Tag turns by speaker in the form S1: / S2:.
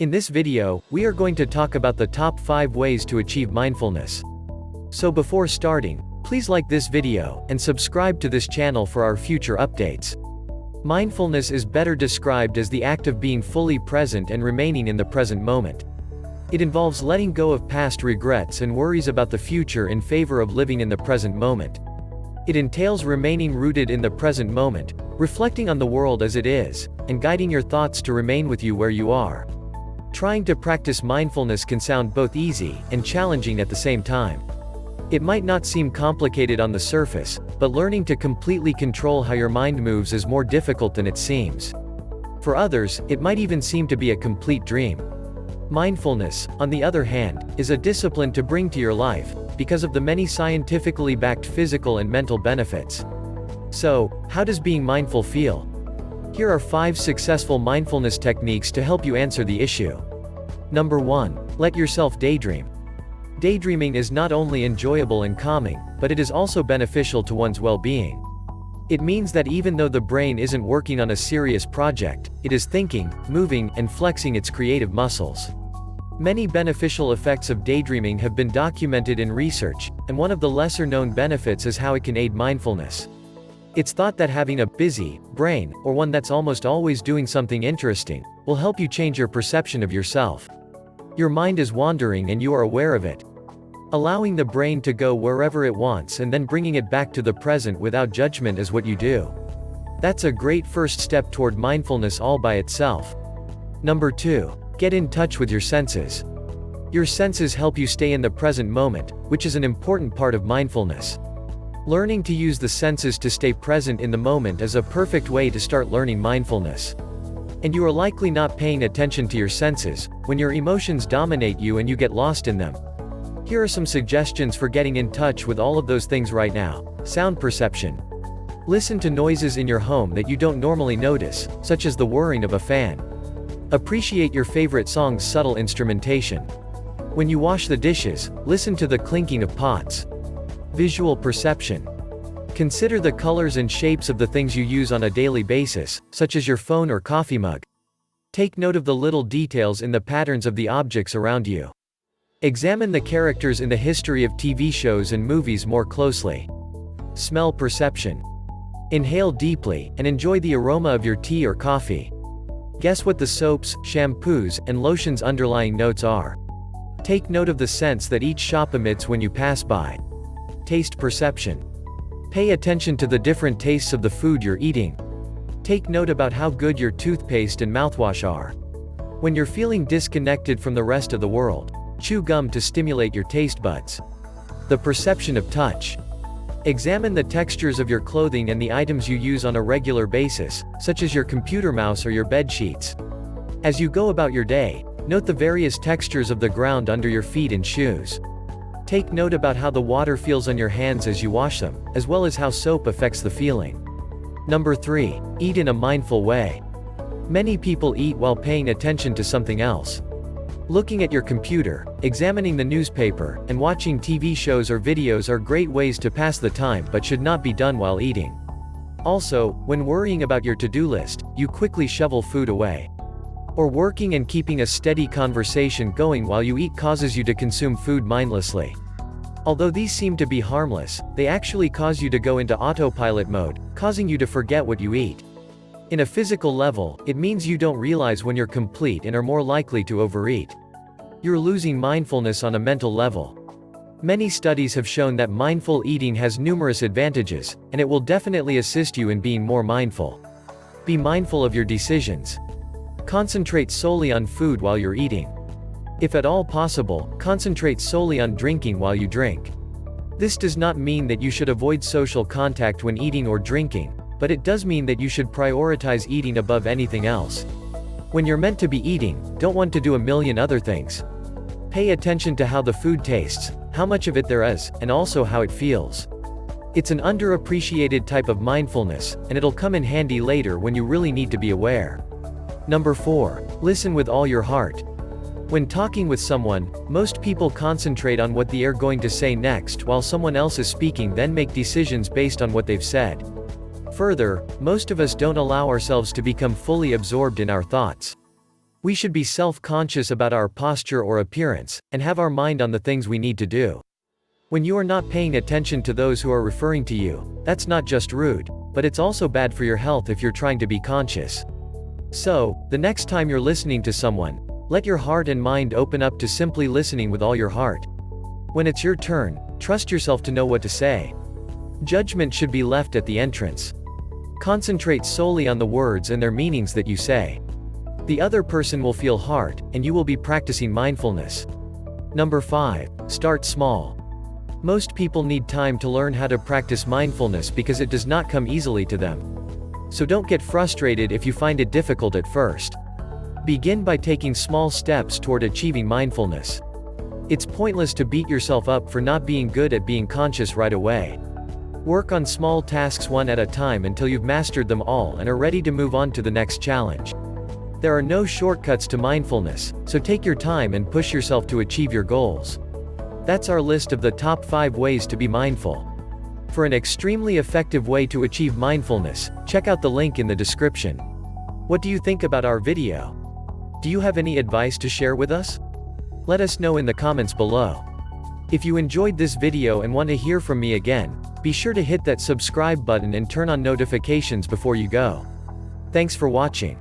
S1: In this video, we are going to talk about the top 5 ways to achieve mindfulness. So before starting, please like this video, and subscribe to this channel for our future updates. Mindfulness is better described as the act of being fully present and remaining in the present moment. It involves letting go of past regrets and worries about the future in favor of living in the present moment. It entails remaining rooted in the present moment, reflecting on the world as it is, and guiding your thoughts to remain with you where you are. Trying to practice mindfulness can sound both easy and challenging at the same time. It might not seem complicated on the surface, but learning to completely control how your mind moves is more difficult than it seems. For others, it might even seem to be a complete dream. Mindfulness, on the other hand, is a discipline to bring to your life, because of the many scientifically backed physical and mental benefits. So, how does being mindful feel? Here are 5 successful mindfulness techniques to help you answer the issue. Number 1. Let yourself daydream. Daydreaming is not only enjoyable and calming, but it is also beneficial to one's well-being. It means that even though the brain isn't working on a serious project, it is thinking, moving, and flexing its creative muscles. Many beneficial effects of daydreaming have been documented in research, and one of the lesser-known benefits is how it can aid mindfulness. It's thought that having a busy brain, or one that's almost always doing something interesting, will help you change your perception of yourself. Your mind is wandering and you are aware of it. Allowing the brain to go wherever it wants and then bringing it back to the present without judgment is what you do. That's a great first step toward mindfulness all by itself. Number 2. Get in touch with your senses. Your senses help you stay in the present moment, which is an important part of mindfulness. Learning to use the senses to stay present in the moment is a perfect way to start learning mindfulness. And you are likely not paying attention to your senses when your emotions dominate you and you get lost in them. Here are some suggestions for getting in touch with all of those things right now. Sound perception. Listen to noises in your home that you don't normally notice, such as the whirring of a fan. Appreciate your favorite song's subtle instrumentation. When you wash the dishes, listen to the clinking of pots. Visual perception. Consider the colors and shapes of the things you use on a daily basis, such as your phone or coffee mug. Take note of the little details in the patterns of the objects around you. Examine the characters in the history of TV shows and movies more closely. Smell perception. Inhale deeply, and enjoy the aroma of your tea or coffee. Guess what the soaps, shampoos, and lotions' underlying notes are. Take note of the scents that each shop emits when you pass by. Taste perception. Pay attention to the different tastes of the food you're eating. Take note about how good your toothpaste and mouthwash are. When you're feeling disconnected from the rest of the world, chew gum to stimulate your taste buds. The perception of touch. Examine the textures of your clothing and the items you use on a regular basis, such as your computer mouse or your bed sheets. As you go about your day, note the various textures of the ground under your feet and shoes. Take note about how the water feels on your hands as you wash them, as well as how soap affects the feeling. Number 3. Eat in a mindful way. Many people eat while paying attention to something else. Looking at your computer, examining the newspaper, and watching TV shows or videos are great ways to pass the time but should not be done while eating. Also, when worrying about your to-do list, you quickly shovel food away. Or working and keeping a steady conversation going while you eat causes you to consume food mindlessly. Although these seem to be harmless, they actually cause you to go into autopilot mode, causing you to forget what you eat. In a physical level, it means you don't realize when you're complete and are more likely to overeat. You're losing mindfulness on a mental level. Many studies have shown that mindful eating has numerous advantages, and it will definitely assist you in being more mindful. Be mindful of your decisions. Concentrate solely on food while you're eating. If at all possible, concentrate solely on drinking while you drink. This does not mean that you should avoid social contact when eating or drinking, but it does mean that you should prioritize eating above anything else. When you're meant to be eating, don't want to do a million other things. Pay attention to how the food tastes, how much of it there is, and also how it feels. It's an underappreciated type of mindfulness, and it'll come in handy later when you really need to be aware. Number 4. Listen with all your heart. When talking with someone, most people concentrate on what they are going to say next while someone else is speaking, then make decisions based on what they've said. Further, most of us don't allow ourselves to become fully absorbed in our thoughts. We should be self-conscious about our posture or appearance, and have our mind on the things we need to do. When you are not paying attention to those who are referring to you, that's not just rude, but it's also bad for your health if you're trying to be conscious. So, the next time you're listening to someone, let your heart and mind open up to simply listening with all your heart. When it's your turn, trust yourself to know what to say. Judgment should be left at the entrance. Concentrate solely on the words and their meanings that you say. The other person will feel hard, and you will be practicing mindfulness. Number 5. Start small. Most people need time to learn how to practice mindfulness because it does not come easily to them. So don't get frustrated if you find it difficult at first. Begin by taking small steps toward achieving mindfulness. It's pointless to beat yourself up for not being good at being conscious right away. Work on small tasks one at a time until you've mastered them all and are ready to move on to the next challenge. There are no shortcuts to mindfulness, so take your time and push yourself to achieve your goals. That's our list of the top 5 ways to be mindful. For an extremely effective way to achieve mindfulness, check out the link in the description. What do you think about our video? Do you have any advice to share with us? Let us know in the comments below. If you enjoyed this video and want to hear from me again, be sure to hit that subscribe button and turn on notifications before you go. Thanks for watching.